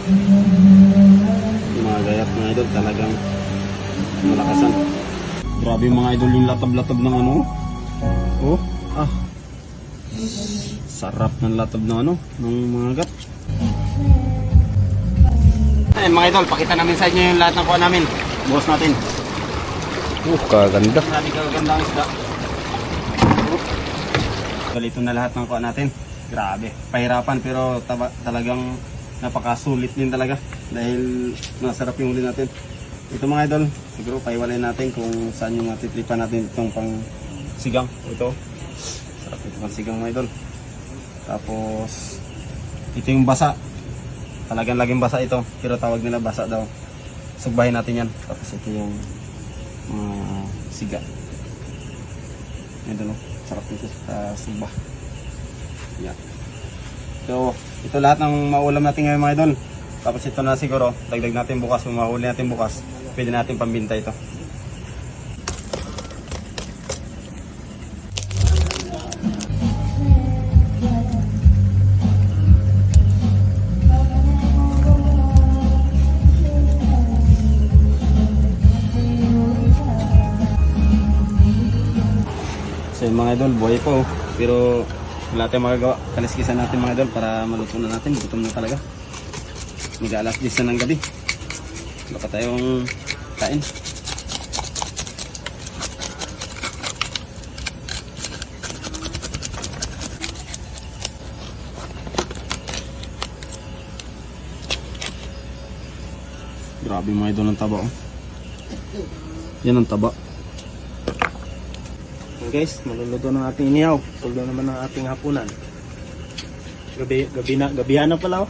Yung mga gayat mga idol, talagang malakasan. Grabe mga idol yung latab-latab ng ano. Oh, ah. Sarap ng latab ng ano, ng mga gat. Ayun mga idol, pakita namin sa inyo yung lahat ng kuha namin. Bukas natin. Kaganda. Grabe kaganda ang isda. Galito na lahat ng kuha natin. Grabe, pahirapan pero talagang napakasulit din talaga dahil masarap yung huli natin. Ito mga idol, siguro paiwalay natin kung saan yung matitripan natin itong pang sigang. Ito, sarap ito pang sigang mga idol. Tapos ito yung basa, talagang laging basa ito pero tawag nila basa daw. Sugbahin natin yan. Tapos ito yung siga. Ito no, sarap nito sa sugba. Yan. So, ito lahat ng maulam natin ngayon mga idol. Tapos ito na siguro, dagdag natin bukas, kung mahuli natin bukas, pwede natin pambinta ito. So yung mga idol, buhay po, pero wala tayong magagawa. Kaliskisan natin mga idol para maluto na natin. Gutom na talaga. Mag-alas 10 na ng gabi. Baka tayong kain. Grabe mga idol ng taba. Oh. Yan ang taba. Guys, maluluto ng ating inihaw. Tuldo naman ng ating hapunan. Gabihan na pala.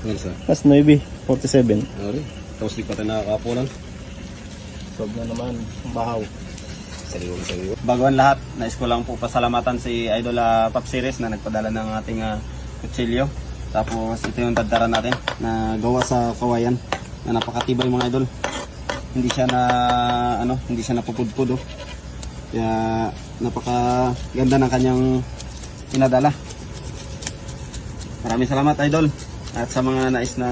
Ano sa? Mas 9:47. Ano? Tapos di pa tayo nakakapunan. Sob na naman ang bahaw. Sariwang. Bago ang lahat, nais ko lang po pasalamatan si Idol Pop Series na nagpadala ng ating kutsilyo. Tapos ito yung daddaran natin na gawa sa kawayan na napakatibay mga idol. Hindi siya napupudpud oh. Kaya napakaganda ng kanyang pinadala. Maraming salamat idol. At sa mga nais na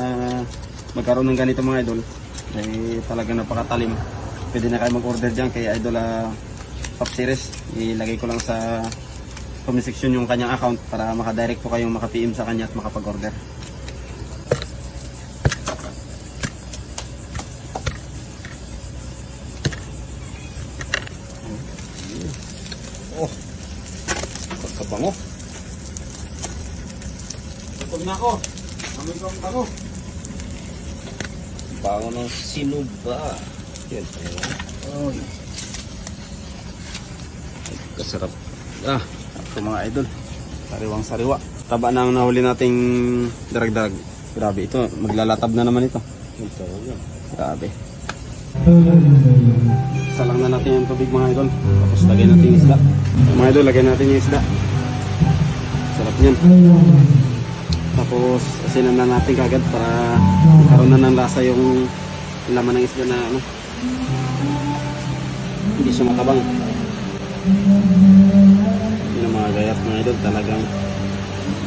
magkaroon ng ganito mga idol, ay talagang napakatalim. Pwede na kayo mag-order dyan kay Idol Pop Series. Ilagay ko lang sa comment section yung kanyang account para makadirect po kayong maka-PM sa kanya at makapag-order. Oh, pagkabango. Pag na ako, amoy ko ang bango. Bango ng sinuba. Yan. Oh, Kasarap. Ito mga idol. Sariwang sariwa. Taba na ang nahuli nating darag-darag. Grabe ito. Maglalatab na naman ito. Grabe. Salang na natin yung tubig mga idol. Tapos lagay natin yung isda. Mga idol, lagay natin yung isda. Sarap yan. Tapos asinan na natin kagad para karoon na ng lasa yung laman ng isda na hindi siya matabang. Yun ang mga gayat mga idol, talagang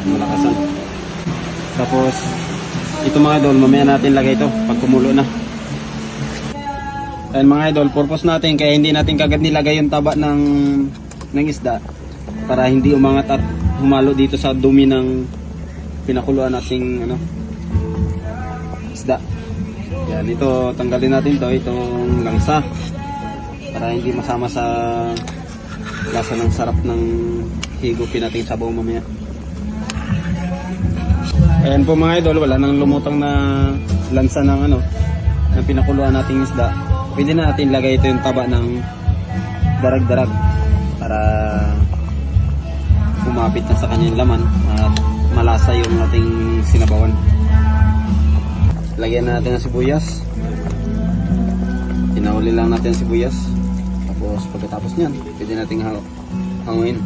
malakasan. Tapos ito mga idol, mamaya natin lagay ito pag kumulo na. Ayan mga idol, purpose natin kaya hindi natin kagad nilagay yung taba ng isda para hindi umangat at humalo dito sa dumi ng pinakuluan nating isda. Yan, ito tanggalin natin itong langsa para hindi masama sa lasa ng sarap ng higupin natin sa sabaw mamaya. Ayan po mga idol, wala nang lumutang na lansa ng ng pinakuluan nating isda. Pwede na natin lagay ito yung taba ng darag-darag para kumapit na sa kanyang laman at malasa yung ating sinabawan. Lagyan na natin ng sibuyas. Tinahuli lang natin ang sibuyas. Tapos pagkatapos niyan, pwede nating hanguin.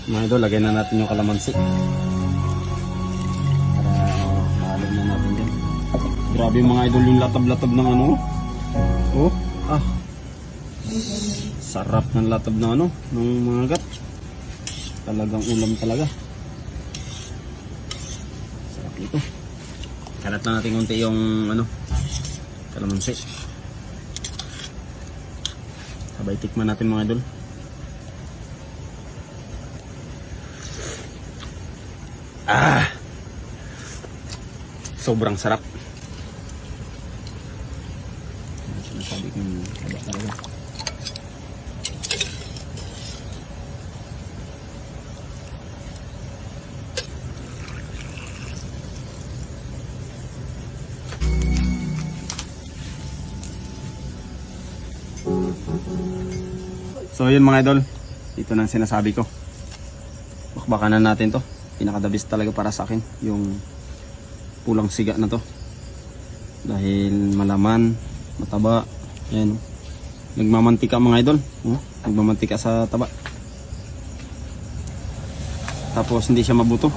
Mga idol, lagyan na natin yung kalamansi. Para na natin din. Grabe mga idol yung latab-latab ng Oh, sarap ng latab ng ng mga gat. Talagang ulam talaga. Sarap ito. Kalat na natin konti yung kalamansi. Sabay tikman natin mga idol. Sobrang sarap. Sinasabi kong taba talaga. So yun mga idol, ito na ang sinasabi ko. Bakbakan na natin to. Pinakadabis talaga para sa akin yung pulang siga na to. Dahil malaman, mataba. Ayan. Nagmamantika mga idol. Nagmamantika sa taba. Tapos hindi siya mabuto.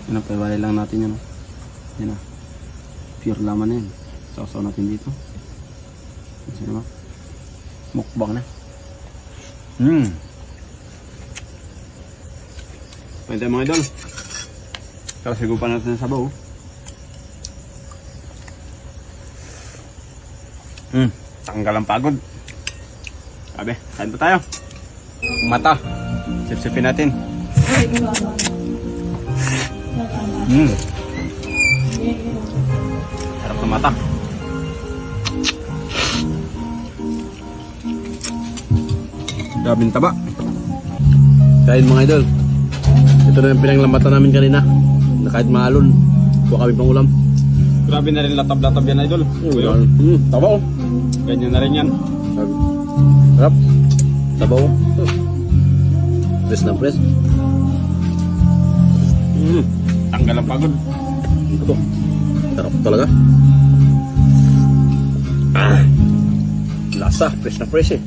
Yan, paiwalay lang natin yan. Yan na. Pure laman na yan. Sausaw natin dito. Yan ba? Mukbang na. Pwede mga idol. Kasigupan natin sa sabaw. Tanggal ang pagod. Sabi, kain pa tayo. Mata. Sipsipin natin. Sarap ng mata. Daming taba. Kain mga idol. Ito na yung pinanglamatan namin kanina. Na kahit maalon, kuha kami pang ulam. Grabe na rin latab-latab yan idol. Taba oh. Ganyan na rin yan. Sarap. Taba oh. Press na press. Tanggal ang pagod. Ito. Sarap talaga. Lasa. Press na press eh.